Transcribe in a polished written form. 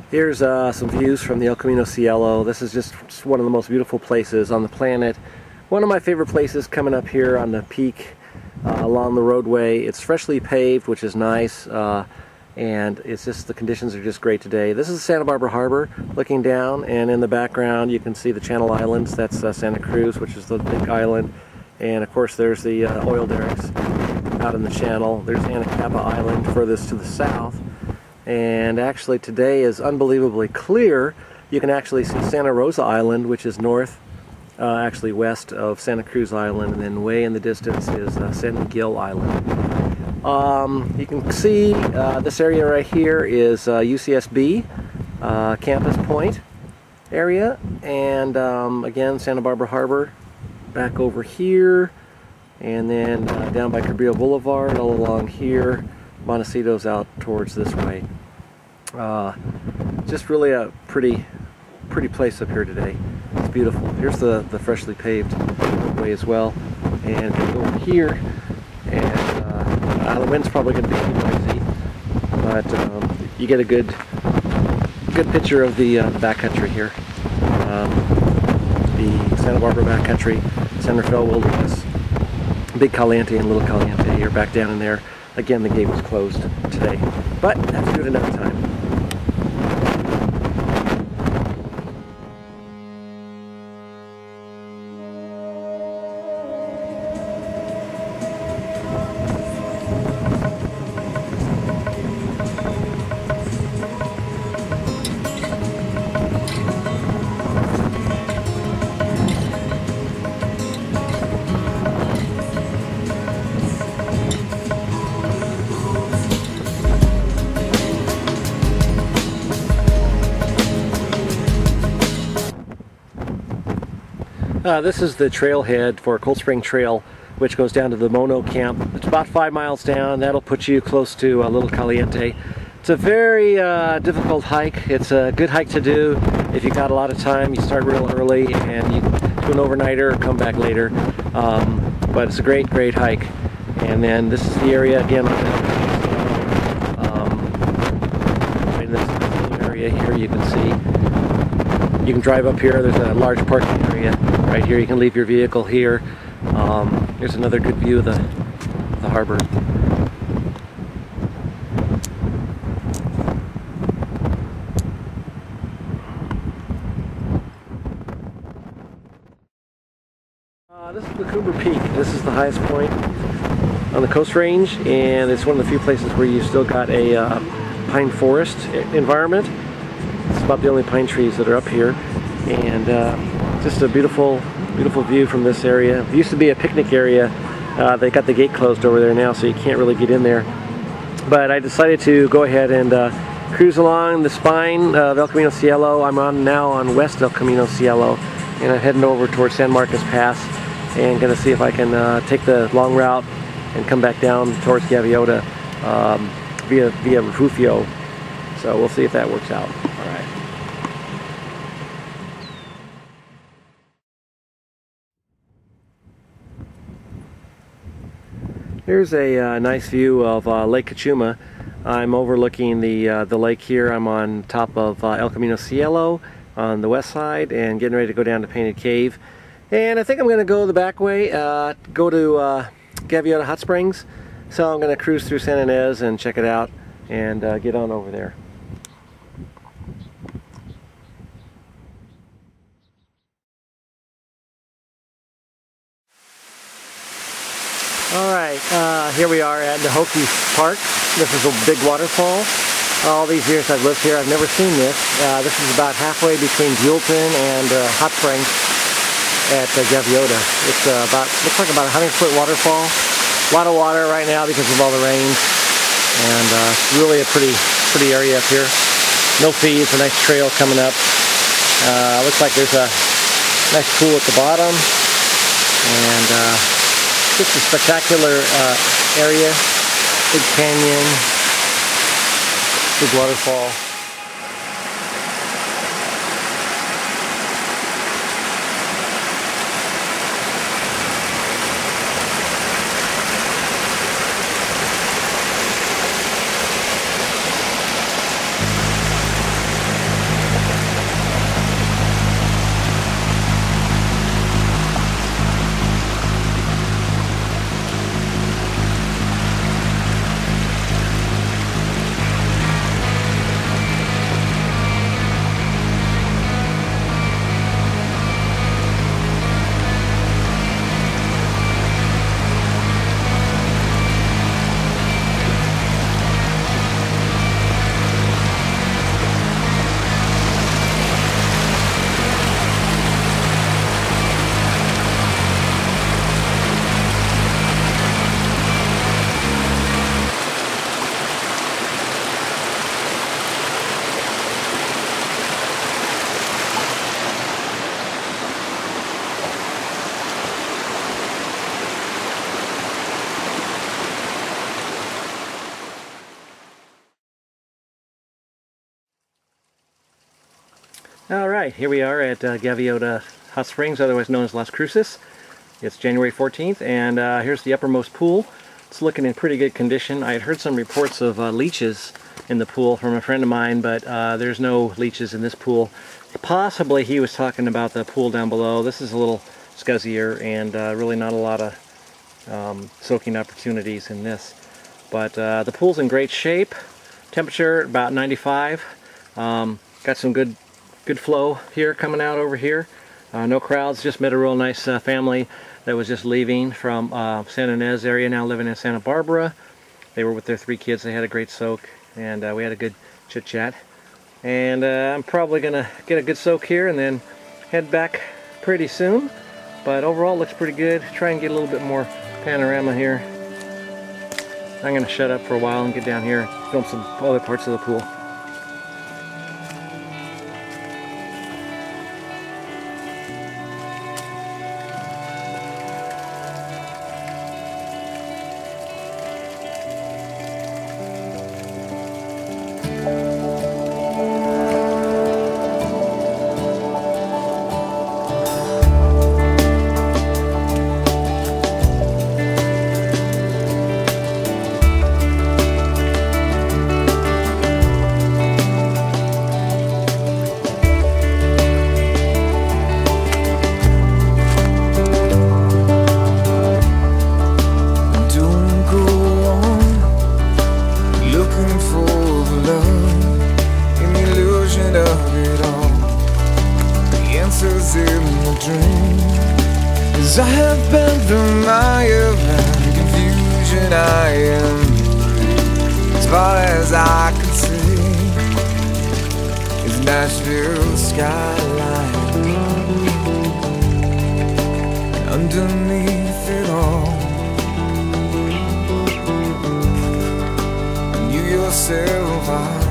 Here's some views from the El Camino Cielo. This is just one of the most beautiful places on the planet. One of my favorite places coming up here on the peak along the roadway. It's freshly paved, which is nice, and it's just the conditions are just great today. This is Santa Barbara Harbor looking down, and in the background you can see the Channel Islands. That's Santa Cruz, which is the big island, and of course there's the oil derricks out in the channel. There's Anacapa Island furthest to the south. And actually today is unbelievably clear. You can actually see Santa Rosa Island, which is north, actually west of Santa Cruz Island, and then way in the distance is San Miguel Island. You can see this area right here is UCSB, Campus Point area, and again Santa Barbara Harbor back over here, and then down by Cabrillo Boulevard all along here. Montecito's out towards this way. Just really a pretty place up here today. It's beautiful. Here's the freshly paved way as well, and go over here, and the wind's probably going to be noisy, but you get a good picture of the backcountry here. The Santa Barbara backcountry, San Rafael Wilderness, Big Caliente and Little Caliente here, back down in there. Again, the gate was closed today, but have to do it another time. This is the trailhead for Cold Spring Trail, which goes down to the Mono Camp. It's about 5 miles down. That'll put you close to Little Caliente. It's a very difficult hike. It's a good hike to do if you got a lot of time. You start real early and you do an overnighter or come back later. But it's a great hike. And then this is the area again. In this area here, you can see. You can drive up here. There's a large parking area right here. You can leave your vehicle here. Here's another good view of the harbor. This is the Cooper Peak. This is the highest point on the Coast Range, and it's one of the few places where you still got a pine forest environment. It's about the only pine trees that are up here, and just a beautiful view from this area. It used to be a picnic area. They got the gate closed over there now, so you can't really get in there. But I decided to go ahead and cruise along the spine of El Camino Cielo. I'm now on West El Camino Cielo, and I'm heading over towards San Marcos Pass, and going to see if I can take the long route and come back down towards Gaviota via Refugio. So we'll see if that works out. All right. Here's a nice view of Lake Cachuma. I'm overlooking the lake here. I'm on top of El Camino Cielo on the west side and getting ready to go down to Painted Cave. And I think I'm going to go the back way, go to Gaviota Hot Springs. So I'm going to cruise through San Ynez and check it out and get on over there. Alright, here we are at Nojoqui Park. This is a big waterfall. All these years I've lived here, I've never seen this. This is about halfway between Buellton and Hot Springs at Gaviota. It's looks like about a 100-foot waterfall. A lot of water right now because of all the rains, and it's really a pretty area up here. No fees, a nice trail coming up. Looks like there's a nice pool at the bottom, and just a spectacular area. Big canyon, big waterfall. Alright, here we are at Gaviota Hot Springs, otherwise known as Las Cruces. It's January 14th, and here's the uppermost pool. It's looking in pretty good condition. I had heard some reports of leeches in the pool from a friend of mine, but there's no leeches in this pool. Possibly he was talking about the pool down below. This is a little scuzzier and really not a lot of soaking opportunities in this. But the pool's in great shape. Temperature about 95. Got some good flow here coming out over here. No crowds. Just met a real nice family that was just leaving from San Ynez area, now living in Santa Barbara. They were with their 3 kids. They had a great soak, and we had a good chit chat. And I'm probably gonna get a good soak here and then head back pretty soon. But overall it looks pretty good. Try and get a little bit more panorama here. I'm gonna shut up for a while and get down here and film some other parts of the pool. As I have been through mire and confusion, I am free. As far as I can see is Nashville skyline, and underneath it all, you yourself are